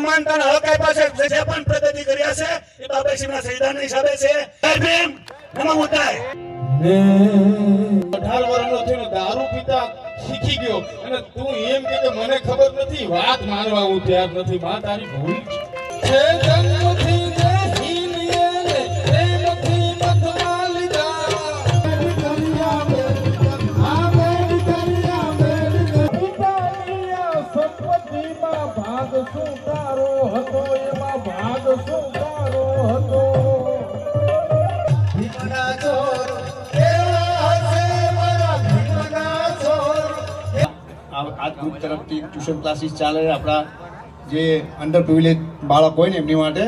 માનતાના હક આપ્યા છે, જે પણ પ્રગતિ કર્યા છે એ બાબાશ્રીના સંવિધાનના હિસાબે છે. જય ભીમ, નમો બુદ્ધાય. 18 વર્ષનો થયો દારૂ પીતા શીખી ગયો અને તું એમ કે મને ખબર નથી, વાત માનવા હું તૈયાર નથી. માં તારી ભૂલ છે. જન્મથી જે હીનયે પ્રેમથી મથવા લીધા સંપત્તિમાં ભાગ શું તારો હતો, એમાં ભાગ શું તારો હતો. આ ગ્રુપ તરફથી ટ્યુશન ક્લાસીસ ચાલે આપણા જે અંડર પ્રિવિલેજ બાળક હોય ને એમની માટે.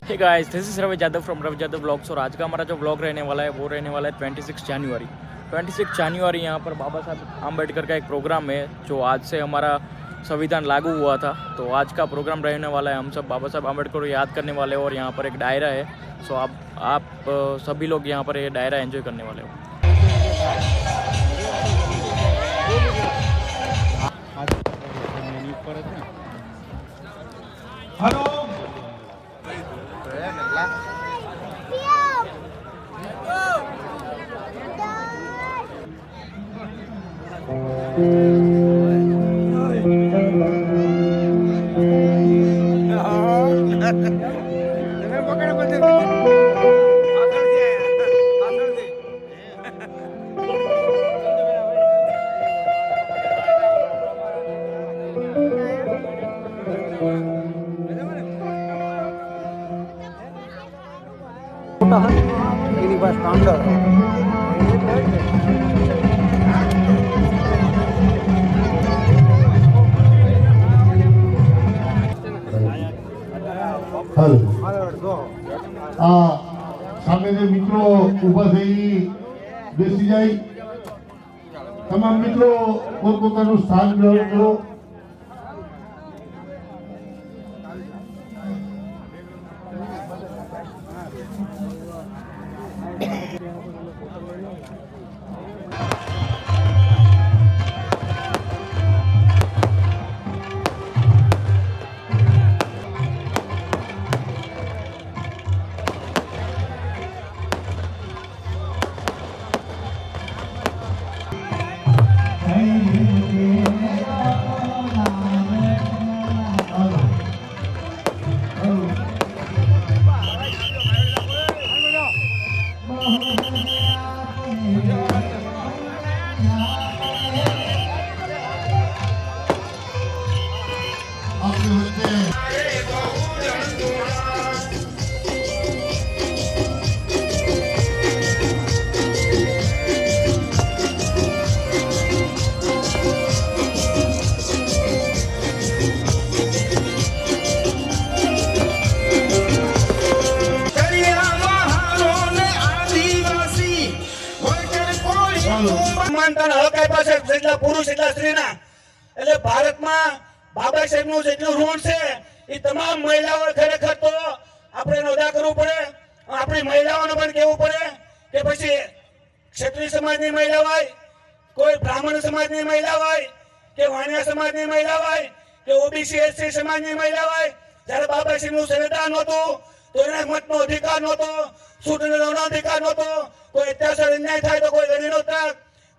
Hey guys, this is Ravi Jadhav from Ravi Jadhav Vlogs और आज का हमारा जो व्लॉग रहने वाला है वो रहने वाला है 26 जनवरी यहाँ पर बाबा साहब आम्बेडकर का एक प्रोग्राम है जो आज से हमारा संविधान लागू हुआ था. तो आज का प्रोग्राम रहने वाला है, हम सब बाबा साहब आम्बेडकर को याद करने वाले हैं और यहाँ पर एक डायरा है. सो आप सभी लोग यहाँ पर ये डायरा एंजॉय करने वाले हो. Hello ini pas standar. સામે જે મિત્રો ઉભા થઈ બેસી જાય, તમામ મિત્રો પોતપોતાનું સ્થાન ગ્રહણ કરો. માનતાના હક આપ્યા છે, જેટલા પુરુષ એટલા સ્ત્રીના. એટલે ભારતમાં બાબા સાહેબનું જેટલું ઋણ છે એ તમામ મહિલાઓ ખરેખર તો આપણે એનો અદા કરવું પડે. આપણી મહિલાઓને પણ કહેવું પડે કે પછી ક્ષત્રિય સમાજની મહિલા હોય, કોઈ બ્રાહ્મણ સમાજની મહિલા હોય, કે વાણિયા સમાજની મહિલા હોય, કે ઓબીસી એસસી સમાજની મહિલા હોય, જ્યારે બાબા સાહેબનું સંવિધાન નહોતું તો એને મતનો અધિકાર નહોતો, ચૂંટણીનો અધિકાર નહોતો, કોઈ અત્યાચાર અન્યાય થાય તો કોઈ ગણી નહોતા.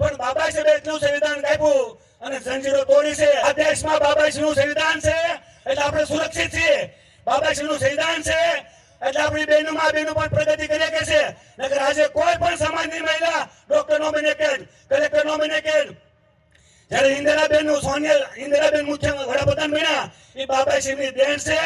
પણ બાબા સાહેબે એટલું સંવિધાન આપ્યું અને જંજીરો તોડી છે. આ દેશમાં બાબા સાહેબનું સંવિધાન છે એટલે આપણે સુરક્ષિત છીએ. બાબા સાહેબનું સંવિધાન છે એટલે આપણી બહેનો પણ પ્રગતિ કરી કે છે. નકર આજે કોઈ પણ સમાજની મહિલા ડોક્ટર નોમિનેટેડ, કલેક્ટર નોમિનેટેડ, જ્યારે ઇન્દિરાબેન મુખ્ય વડાપ્રધાન બન્યા એ બાબા સાહેબની દેન છે.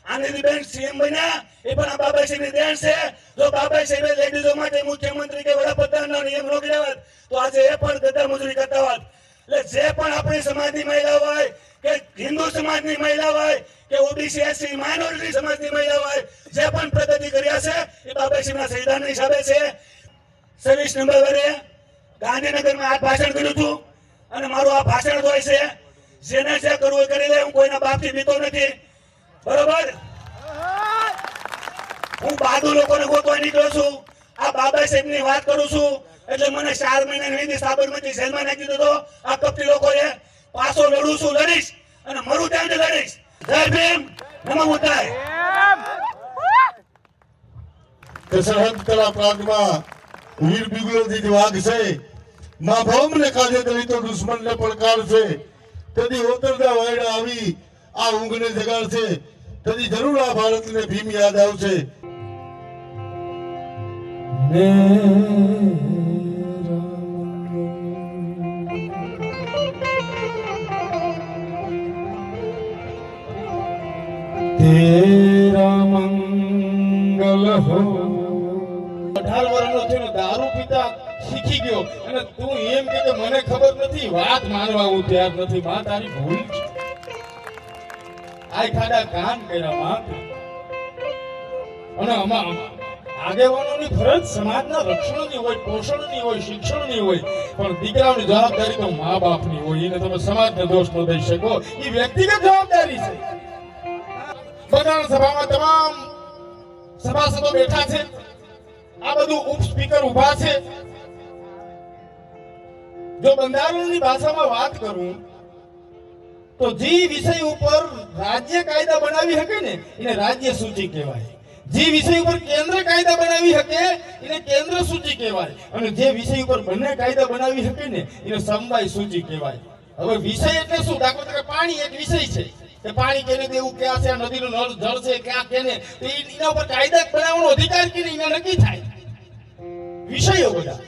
આનંદીબેન સીએમ બન્યા એ પણ આ બાબા સાહેબની દેન છે. જો બાબા સાહેબે લેડીઝો માટે મુખ્યમંત્રી કે વડાપ્રધાનનો નિયમ ન કર્યા હોત તો આજે એ પણ ગધા મજૂરી કરતા હોત. એટલે જે પણ આપણી સમાજની મહિલા હોય, કે હિન્દુ સમાજની મહિલા હોય, કે ઓબીસી એસસી માઇનોરિટી સમાજની મહિલા હોય, જે પણ પ્રગતિ કર્યા છે એ બાબા સાહેબના સંવિધાનના હિસાબે છે. 26 નવેમ્બરે ગાંધીનગરમાં આ ભાષણ કર્યું હતું અને મારું આ ભાષણ હોય છે. જેને જે કરવું કરી લે, હું કોઈના બાપથી બીતો નથી. બરોબર. હું બાદુ લોકોને ગોતવા નીકળ્યો છું. આ બાબા સાહેબ ની વાત કરું છું એટલે મને 4 મહિનાની વિધિ સાબરમતી જેલમાં નાખી દીધો. આ કપટી લોકોએ પાછો લડું છું, લડીશ અને મરું ત્યાં જ લડીશ. જય ભીમ, નમો બુદ્ધાય. કે સરહદ કલા પ્રાંતમાં વીર બિગલોજી વાઘ છે, મા ભૌમને કાજે દલિતો દુશ્મનને પડકાર છે. કદી ઓતરદા વાયડા આવી આ ઊંઘને જગાડશે, કદી જરૂર આ ભારતને ભીમ યાદ આવશે. તેરા મંગલ હો. 18 વર્ષનો થયો દારૂ પીતા શીખી ગયો અને તું એમ કે મને ખબર નથી. વાત માનવા હું તૈયાર નથી. માં તારી ભૂલ છે. આ ખાડા કાન કર્યા માં. અને આગેવાનોની ફરજ સમાજના રક્ષણની હોય, પોષણની હોય, શિક્ષણની હોય, પણ દીકરાઓની જવાબદારી તો મા બાપની હોય. એને તમે સમાજને દોષ ન દઈ શકો. એ વ્યક્તિગત જવાબદારી છે. બંધારણ સભામાં તમામ સભાસદો બેઠા છે. આ બધું ઉપ સ્પીકર ઉભા છે. જો બંધારણની ભાષામાં વાત કરું તો જે વિષય ઉપર રાજ્ય કાયદા બનાવી શકે ને એને રાજ્ય સૂચિ કહેવાય. જે વિષય ઉપર કેન્દ્ર કાયદા બનાવી શકે એને કેન્દ્ર સૂચિ કહેવાય. અને જે વિષય ઉપર બંને કાયદા બનાવી શકે ને એને સમવાય સૂચિ કહેવાય. હવે વિષય એટલે શું? દાખલા તરીકે પાણી એક વિષય છે કે પાણી કેને દેવું, ક્યાં છે, આ નદીનું નળ જળ છે ક્યાં કેને, તો એના ઉપર કાયદા બનાવવાનો અધિકાર કે નહીં એના નક્કી થાય. વિષયો બધા.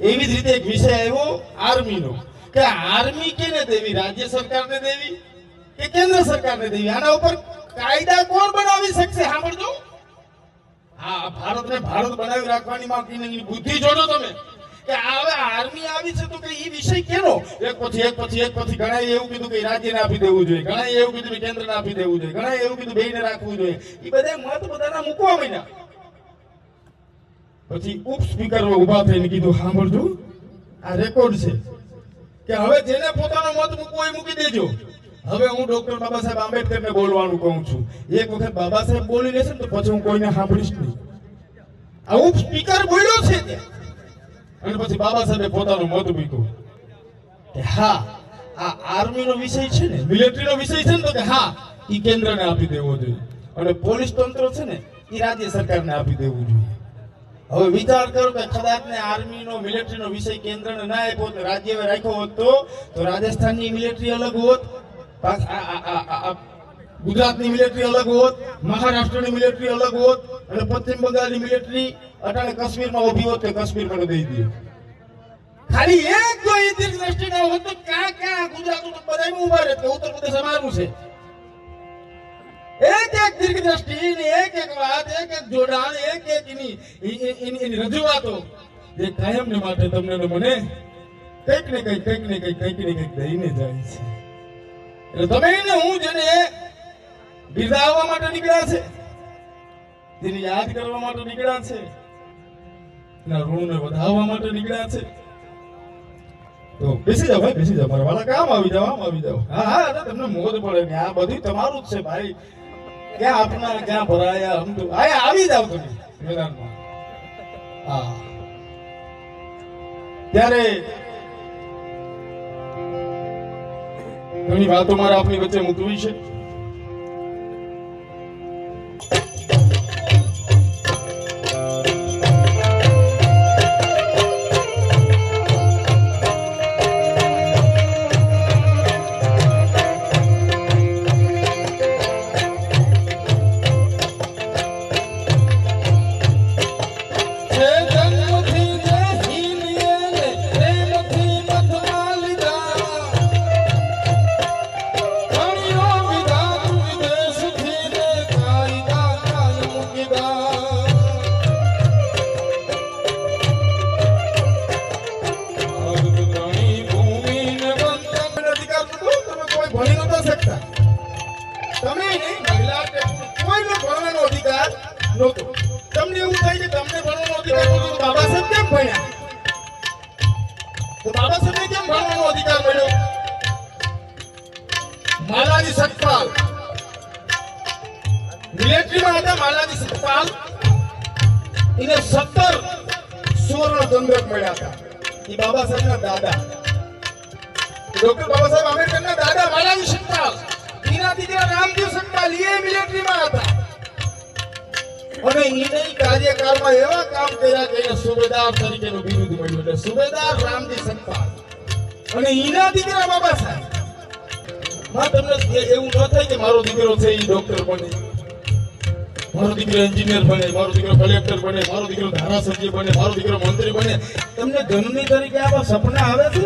એવી જ રીતે એક વિષય આવ્યો આર્મીનો કે આર્મી કેને દેવી? રાજ્ય સરકારને દેવી કે કેન્દ્ર સરકારને દેવી? આના ઉપર કાયદા કોણ બનાવી શકશે? સાંભળજો. હા, ભારતને ભારત બનાવી રાખવાની માટેની બુદ્ધિ જોડો તમે કે હવે આર્મી આવી છે તો કે એ વિષય કેનો? એક પછી ઘણા એવું કીધું કે રાજ્યને આપી દેવું જોઈએ, ઘણા એવું કીધું કે કેન્દ્રને આપી દેવું જોઈએ, ઘણા એવું કીધું બેયને રાખવું જોઈએ. એ બધા મત બધાના મૂકવા માંડ્યા. પછી ઉપ સ્પીકર ઉભા થઈને કીધું, સાંભળજો, આ રેકોર્ડ છે કે હવે જેને પોતાનો મત મૂકવો એ મૂકી દેજો. હવે હું ડોક્ટર બાબા સાહેબ આંબેડકરને બોલવાનું કહું છું. એક વખત બાબા સાહેબ બોલી લેશે ને તો પછી હું કોઈને સાંભળીશ નહીં. આ ઉપ સ્પીકર બોલ્યો છે ત્યાં. અને પછી બાબા સાહેબે પોતાનો મત મૂક્યો કે હા, આ આર્મીનો વિષય છે ને, મિલિટરીનો વિષય છે ને, તો કે હા, એ કેન્દ્રને આપી દેવો જોઈએ. અને પોલીસ તંત્ર છે ને, એ રાજ્ય સરકારને આપી દેવું જોઈએ. હવે વિચાર કરો કે કદાચ ને આર્મીનો મિલિટરીનો વિષય કેન્દ્રને ના આપ્યો તો રાજ્યએ રાખ્યો હોત તો રાજસ્થાનની મિલિટરી અલગ હોત, ગુજરાતની મિલિટરી અલગ હોત, મહારાષ્ટ્રની મિલિટરી અલગ હોત, અને પશ્ચિમ બંગાળની મિલિટરી અટાણે કાશ્મીરમાં ઊભી હોત કે કાશ્મીર મને દઈ દે. ખાલી એક જો એ દ્રષ્ટિ ના હોત તો ક્યાં ગુજરાત બધામાં ઉભા રહે કે ઉત્તર પ્રદેશ અમારું છે. એક દીર્ઘ દ્રષ્ટિ ને એક વાત, એક જોડાણ, એક એની રજૂઆતો જે કાયમને માટે તમને મને કંઈક ને કંઈક દઈને જાય છે. એટલે તમે ને હું જેને બિરદાવવા માટે નીકળ્યા છે, જેને યાદ કરવા માટે નીકળ્યા છે, એના ઋણને વધારવા માટે નીકળ્યા છે. તો બેસી જાઓ ભાઈ, બેસી જાઓ મારા વાલા, કામ આવી જાઓ. હા, તમને મોજ પડે ને આ બધું તમારું જ છે ભાઈ. ક્યાં આપના ક્યાં ભરાયા હમ તો આવી જાવ તમે મેદાનમાં. હા, ત્યારે ઘણી વાતો મારે આપની વચ્ચે મૂકવી છે. તમને એવું થાય કે તમને ભણવાનો અધિકાર નહોતો તો બાબા સાહેબ કેમ ભણ્યા? તો બાબા સાહેબને કેમ ભણવાનો અધિકાર મળ્યો? માલાજી સતપાલ મિલિટરીમાં હતા માલાજી સતપાલ. એને 17 સુવર્ણ ચંદ્રક મળ્યા હતા. એ બાબા સાહેબના દાદા, ડોક્ટર બાબા સાહેબ આંબેડકરના દાદા માલાજી સતપાલ. એના દીકરા રામદેવ સતપાલ એ મિલિટરીમાં હતા. અને એને કાર્યકાળમાં એવા કામ કર્યા કે એને સુબેદાર તરીકેનું બિરુદ મળ્યું. એટલે સુબેદાર રામજી સતપાલ અને એના દીકરા બાબા સાહેબ. માં તમને એવું ન થાય કે મારો દીકરો છે એ ડોક્ટર બને, મારો દીકરો એન્જિનિયર બને, મારો દીકરો કલેક્ટર બને, મારો દીકરો ધારાસભ્ય બને, મારો દીકરો મંત્રી બને. તમને જન્મી તરીકે આવા સપના આવે છે?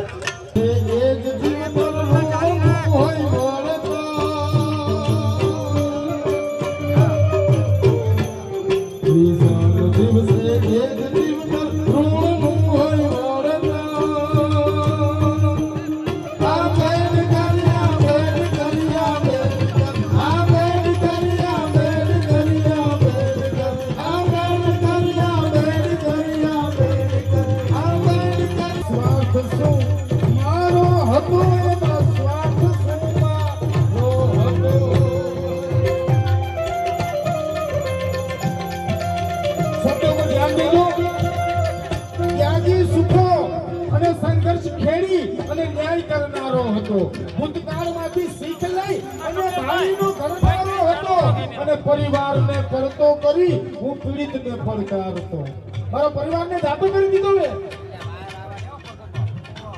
ભૂતકાળમાંથી શીખ લઈ અને ભાઈનો ઘરવાળો હતો અને પરિવારને કરતો કરી હું પીડિતને પડકારતો. મારા પરિવારને જાતો કરી દીધો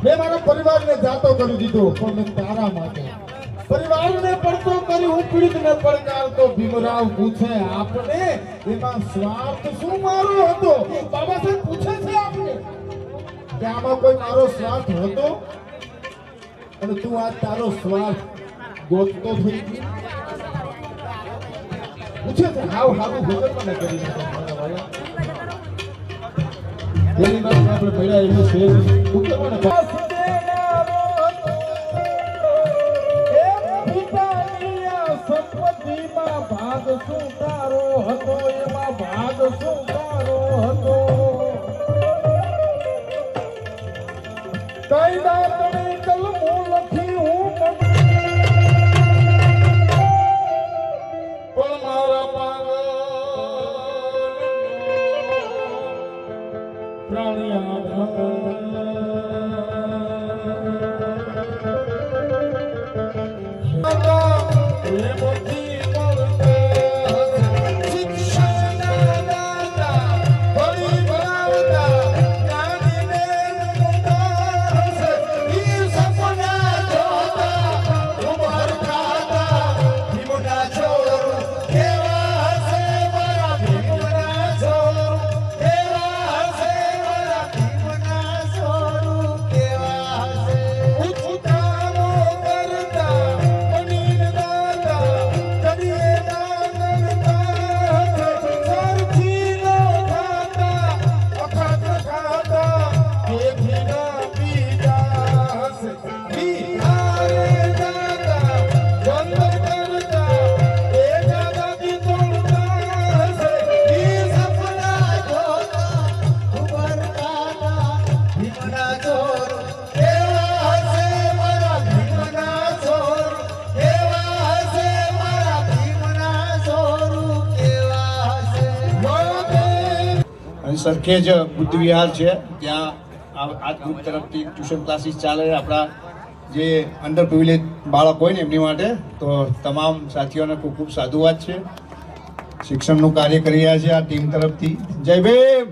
મેં મારા પરિવારને જાતો કરી દીધો, પણ મેં તારા માટે પરિવારને પડતો કરી હું પીડિતને પડકારતો. ભીમરાવ પૂછે આપને એમાં સ્વાર્થ શું મારો હતો? બાબા સાહેબ પૂછે છે આપને કે આમાં કોઈ મારો સ્વાર્થ હતો? અને તું આ તારો સ્વાર્થ ગોતતો થઈ ગયો. પૂછે છે હાવ હાવું ભોજન મને કરી નાખો. એની વાત આપણે ભેળા એનું છે ઉકેલવાને સંપત્તિમાં ભાગ શું તારો હતો? એમાં ભાગ શું તારો હતો? કઈ દાતને કલમો લખી હું પણ મારા પાગલ પ્રાણિયા સરખેજ બુદ્ધ વિહાર છે, ત્યાં આ ગ્રુપ તરફથી ટ્યુશન ક્લાસીસ ચાલે છે. આપણા જે અંડર પ્રિવિલેજ બાળક હોય ને એમની માટે તો તમામ સાથીઓને ખૂબ ખૂબ સાધુવાદ છે. શિક્ષણનું કાર્ય કરી રહ્યા છે આ ટીમ તરફથી. જય ભીમ.